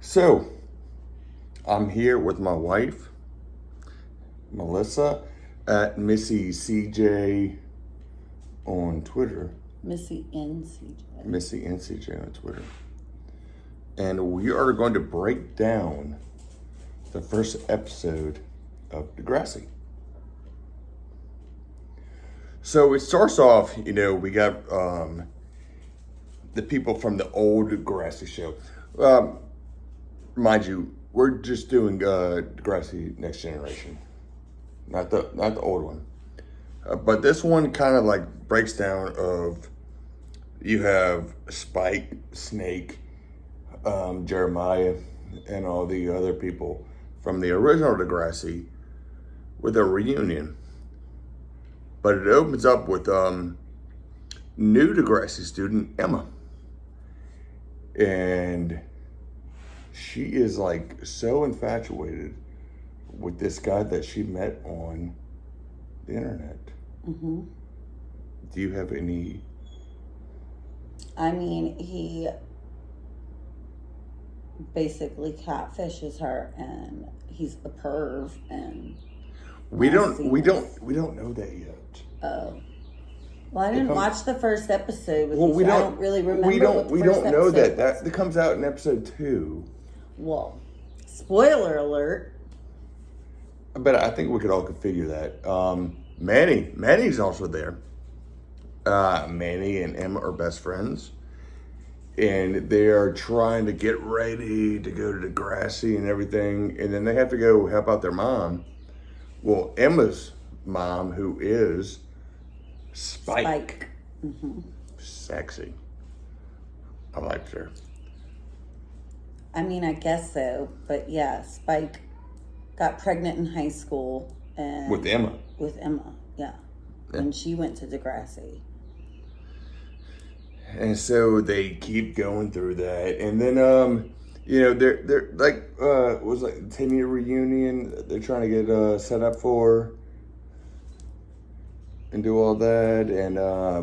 So, I'm here with my wife, Melissa, at Missy CJ on Twitter. Missy NCJ. Missy NCJ on Twitter. And we are going to break down the first episode of Degrassi. So it starts off, we got the people from the old Degrassi show. Mind you, we're just doing Degrassi Next Generation, not the old one. But this one kind of like breaks down of you have Spike, Snake, Jeremiah, and all the other people from the original Degrassi with a reunion. But it opens up with new Degrassi student Emma. And she is like so infatuated with this guy that she met on the internet. Mm-hmm. Do you have any? I mean, he basically catfishes her, and he's a perv, and We don't know that yet. Oh, well, I didn't watch the first episode with Well, you, so I don't really remember. We don't know that. That comes out in episode 2. Well, spoiler alert. But I think we could all figure that. Manny's also there. Manny and Emma are best friends. And they are trying to get ready to go to Degrassi and everything. And then they have to go help out their mom. Well, Emma's mom, who is Spike. Mm-hmm. Sexy. I liked her. I mean, I guess so. But yeah, Spike got pregnant in high school. And With Emma. With Emma, yeah. And she went to Degrassi. And so they keep going through that, and then they're like it was like a 10-year reunion. They're trying to get set up for and do all that, and I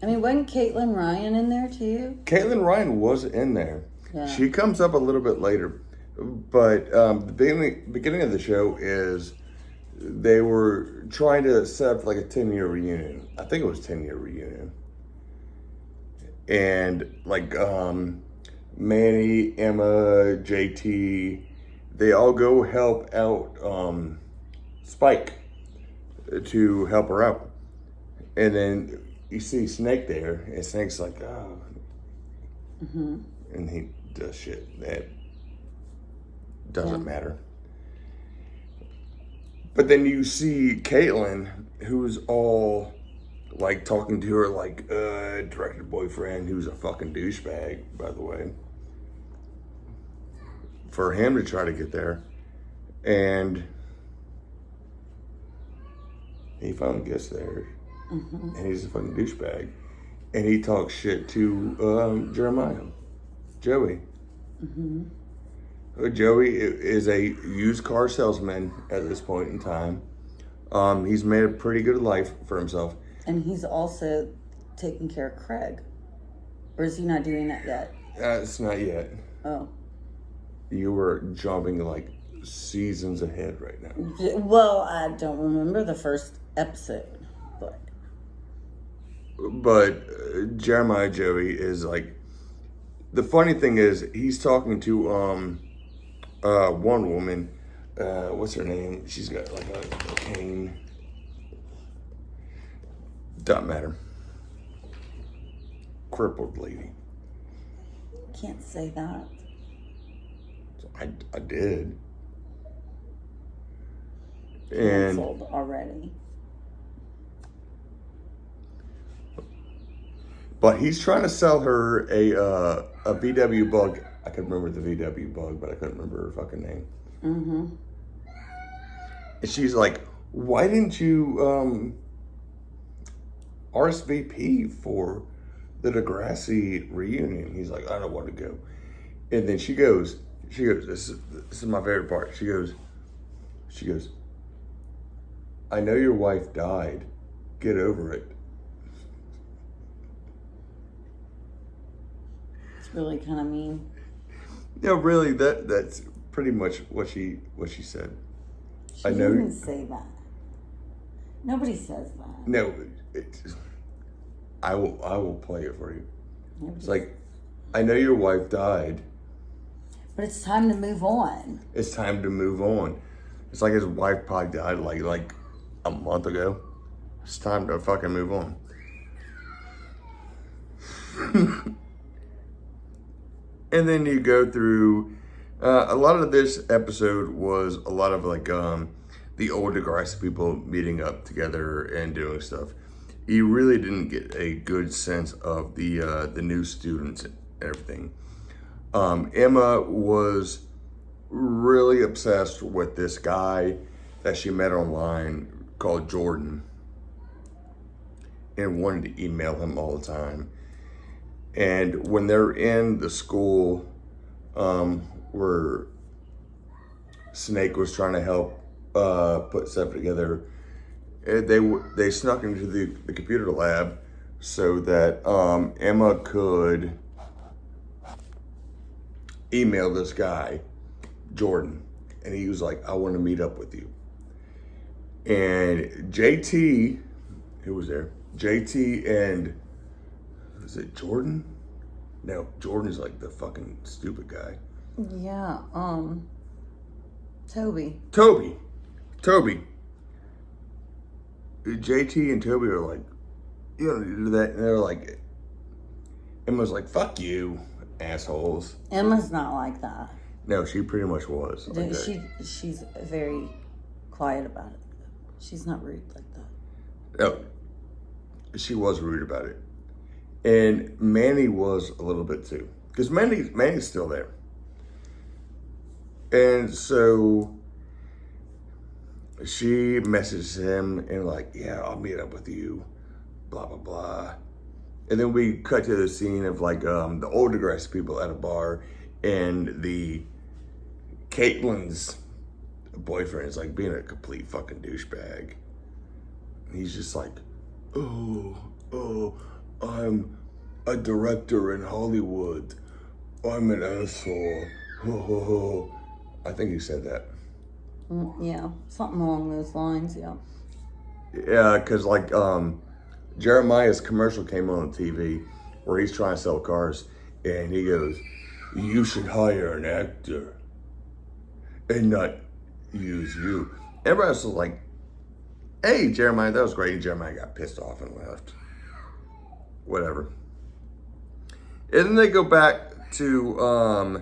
mean, wasn't Caitlin Ryan in there too? Caitlin Ryan was in there. Yeah. She comes up a little bit later, but the beginning of the show is they were trying to set up like a 10-year reunion. I think it was 10-year reunion. And like Manny, Emma, JT, they all go help out Spike to help her out. And then you see Snake there, and Snake's like, oh. Mm-hmm. And he does shit that doesn't matter. But then you see Caitlin, who's all like talking to her like director boyfriend, who's a fucking douchebag, by the way, for him to try to get there. And he finally gets there. Mm-hmm. And he's a fucking douchebag. And he talks shit to Jeremiah, Joey. Mm-hmm. Joey is a used car salesman at this point in time. He's made a pretty good life for himself. And he's also taking care of Craig. Or is he not doing that yet? It's not yet. Oh. You were jumping like seasons ahead right now. Well, I don't remember the first episode, but... But Jeremiah Joey is like... The funny thing is, he's talking to one woman, what's her name? She's got like a cane. Doesn't matter. Crippled lady. Can't say that. I did. And canceled already. But he's trying to sell her a VW Bug. I could remember the VW Bug, but I couldn't remember her fucking name. Mm-hmm. And she's like, why didn't you RSVP for the Degrassi reunion? He's like, I don't want to go. And then she goes, this is my favorite part. She goes, I know your wife died. Get over it. really kind of mean. Yeah, really, that's pretty much what she said. She didn't say that. Nobody says that. No, I will play it for you. It's like, I know your wife died. But it's time to move on. It's time to move on. It's like his wife probably died like a month ago. It's time to fucking move on. And then you go through, a lot of this episode was a lot of like the old Degrassi people meeting up together and doing stuff. You really didn't get a good sense of the new students and everything. Emma was really obsessed with this guy that she met online called Jordan and wanted to email him all the time. And when they're in the school where Snake was trying to help put stuff together, they snuck into the computer lab so that Emma could email this guy, Jordan. And he was like, I want to meet up with you. And JT, who was there? JT and, is it Jordan? No, Jordan's like the fucking stupid guy. Yeah, Toby. Toby. JT and Toby are like, you don't need to do that. And they're like, Emma's like, fuck you, assholes. Emma's not like that. No, she pretty much was. Like She's very quiet about it. She's not rude like that. No, she was rude about it. And Manny was a little bit too. Because Manny's still there. And so she messages him and like, yeah, I'll meet up with you, blah, blah, blah. And then we cut to the scene of like the old Degrassi people at a bar and the Caitlin's boyfriend is like being a complete fucking douchebag. He's just like, oh, I'm a director in Hollywood. I'm an asshole. I think he said that. Yeah, something along those lines, yeah. Yeah, because like Jeremiah's commercial came on TV where he's trying to sell cars and he goes, you should hire an actor and not use you. Everybody else was like, hey, Jeremiah, that was great. And Jeremiah got pissed off and left. Whatever. And then they go back to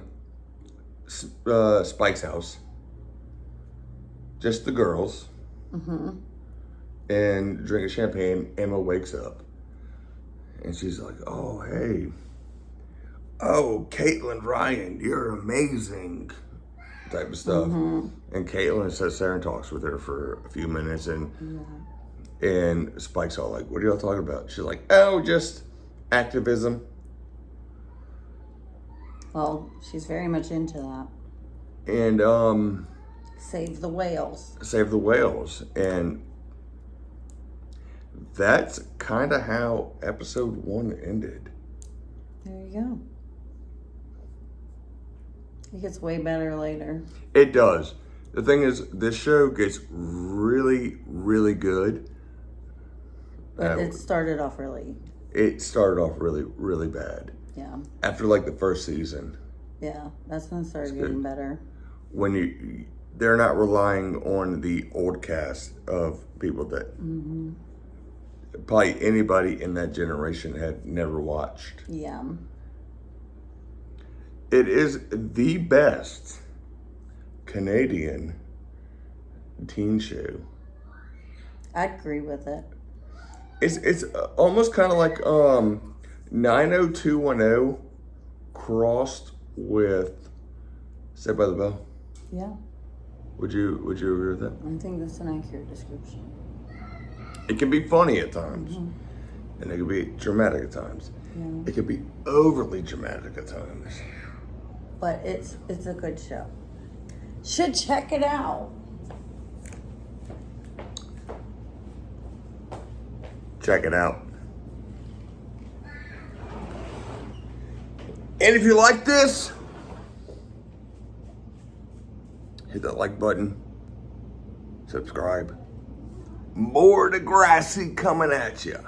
Spike's house. Just the girls. Mm-hmm. And drinking champagne. Emma wakes up. And she's like, oh, hey. Oh, Caitlin Ryan, you're amazing. Type of stuff. Mm-hmm. And Caitlin sits there and talks with her for a few minutes. And Spike's all like, what are y'all talking about? She's like, oh, just activism. Well, she's very much into that. And Save the whales. Save the whales. And that's kind of how episode 1 ended. There you go. It gets way better later. It does. The thing is, this show gets really, really good. But it started off really. It started off really, really bad. Yeah. After like the first season. Yeah, that's when it started getting better. When they're not relying on the old cast of people that probably anybody in that generation had never watched. Yeah. It is the best Canadian teen show. I agree with it. It's almost kind of like 90210 crossed with Saved by the Bell. Yeah. Would you agree with that? I think that's an accurate description. It can be funny at times, and it can be dramatic at times. Yeah. It can be overly dramatic at times. But it's a good show. Should check it out. Check it out. And if you like this, hit that like button, subscribe. More Degrassi coming at you.